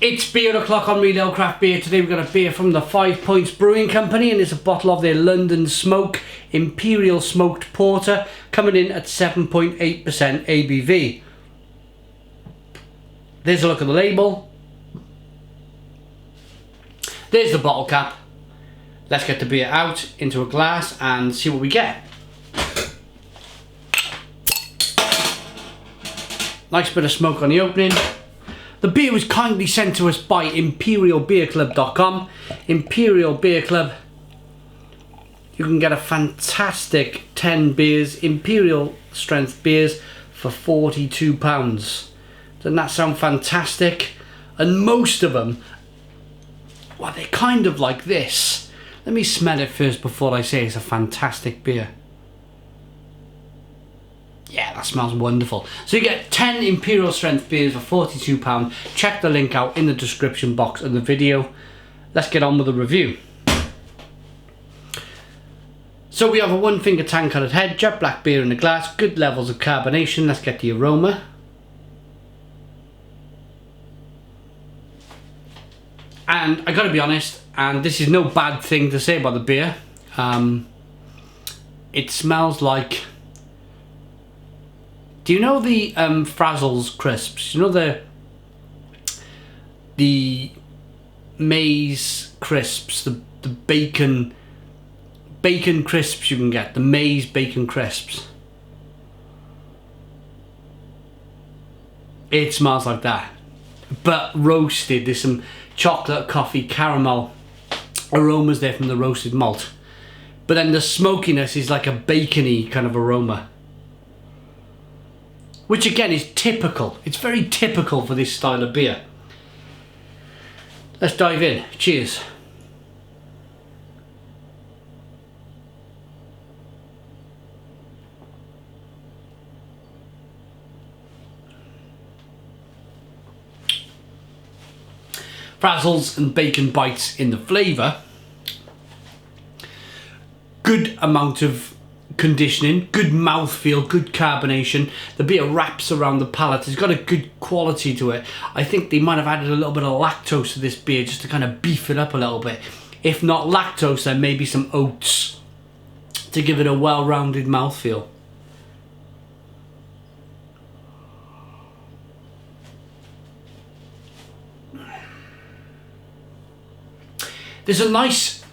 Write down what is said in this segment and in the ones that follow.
It's beer o'clock on Real Ale Craft Beer. Today we've got a beer from the 5 Points Brewing Company, and it's a bottle of their London Smoke Imperial Smoked Porter, coming in at 7.8% ABV. There's a look at the label. There's the bottle cap. Let's get the beer out into a glass and see what we get. Nice bit of smoke on the opening. The beer was kindly sent to us by imperialbeerclub.com. Imperial Beer Club. You can get a fantastic 10 beers, Imperial strength beers, for £42. Doesn't that sound fantastic? And most of them, well, they're kind of like this. Let me smell it first before I say it's a fantastic beer. Yeah, that smells wonderful. So you get 10 Imperial strength beers for £42. Check the link out in the description box of the video. Let's get on with the review. So we have a one finger tan coloured head, jet black beer in the glass, good levels of carbonation. Let's get the aroma. And I gotta be honest, and this is no bad thing to say about the beer, it smells like, do you know the Frazzles crisps? You know the maize crisps, the bacon crisps you can get, the maize bacon crisps. It smells like that, but roasted. There's some chocolate, coffee, caramel aromas there from the roasted malt, but then the smokiness is like a bacony kind of aroma, which again is typical. It's very typical for this style of beer. Let's dive in. Cheers. Frazzles and bacon bites in the flavour. Good amount of conditioning, good mouthfeel, good carbonation. The beer wraps around the palate. It's got a good quality to it. I think they might have added a little bit of lactose to this beer just to kind of beef it up a little bit. If not lactose, then maybe some oats to give it a well-rounded mouthfeel. There's a nice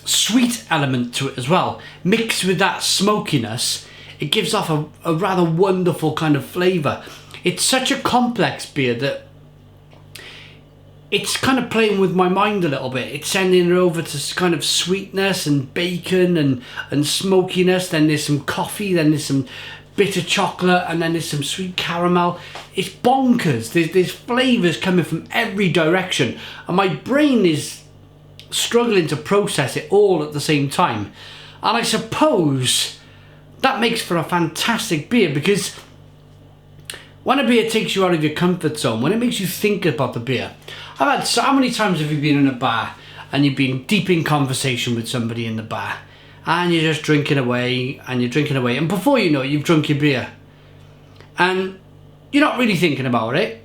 sweet element to it as well. Mixed with that smokiness, it gives off a rather wonderful kind of flavour. It's such a complex beer that it's kind of playing with my mind a little bit. It's sending it over to kind of sweetness and bacon and smokiness. Then there's some coffee, then there's some bitter chocolate, and then there's some sweet caramel. It's bonkers. There's flavours coming from every direction, and my brain is struggling to process it all at the same time. And I suppose that makes for a fantastic beer, because when a beer takes you out of your comfort zone, when it makes you think about the beer. I've had, so how many times have you been in a bar and you've been deep in conversation with somebody in the bar and you're just drinking away and you're drinking away, and before you know it, you've drunk your beer and you're not really thinking about it,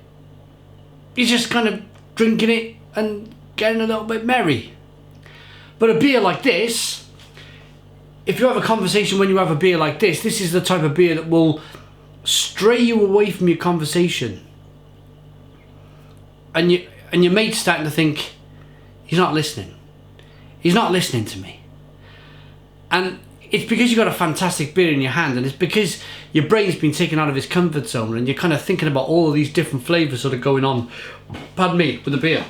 you're just kind of drinking it and getting a little bit merry. But a beer like this, if you have a conversation when you have a beer like this is the type of beer that will stray you away from your conversation. And your mate's starting to think, he's not listening. He's not listening to me. And it's because you've got a fantastic beer in your hand, and it's because your brain's been taken out of its comfort zone and you're kind of thinking about all of these different flavours sort of going on, pardon me, with the beer.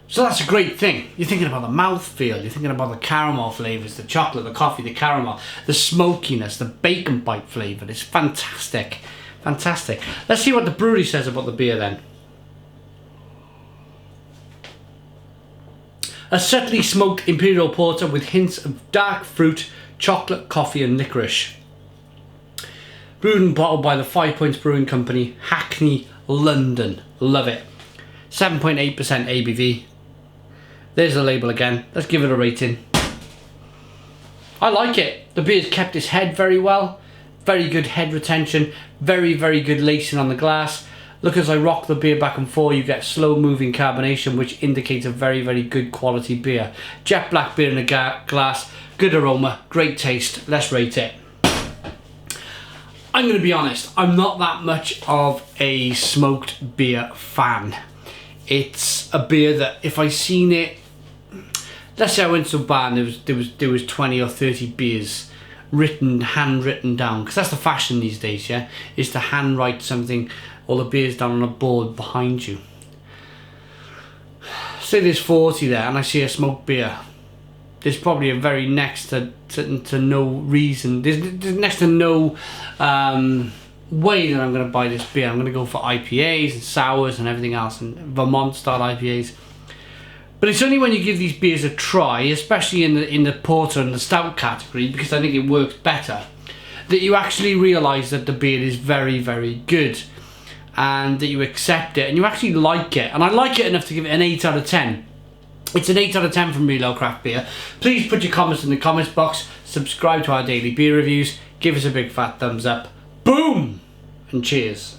So that's a great thing. You're thinking about the mouthfeel, you're thinking about the caramel flavours, the chocolate, the coffee, the caramel, the smokiness, the bacon bite flavour. It's fantastic. Fantastic. Let's see what the brewery says about the beer then. A subtly smoked Imperial Porter with hints of dark fruit, chocolate, coffee and licorice. Brewed and bottled by the 5 Points Brewing Company, Hackney, London. Love it. 7.8% ABV. There's the label again. Let's give it a rating. I like it. The beer's kept its head very well. Very good head retention. Very, very good lacing on the glass. Look, as I rock the beer back and forth, you get slow moving carbonation, which indicates a very, very good quality beer. Jet black beer in a glass, good aroma, great taste. Let's rate it. I'm going to be honest, I'm not that much of a smoked beer fan. It's a beer that if I seen it, let's say I went to a bar and there was 20 or 30 beers handwritten down, because that's the fashion these days, yeah, is to handwrite something, all the beers down on a board behind you. Say there's 40 there and I see a smoked beer. There's probably a very next to no reason. There's next to no way that I'm going to buy this beer. I'm going to go for IPAs and sours and everything else, and Vermont style IPAs. But it's only when you give these beers a try, especially in the porter and the stout category, because I think it works better, that you actually realise that the beer is very, very good, and that you accept it and you actually like it. And I like it enough to give it an 8 out of 10. It's an 8 out of 10 from Real Craft Beer. Please put your comments in the comments box, subscribe to our daily beer reviews, give us a big fat thumbs up. Boom! And cheers.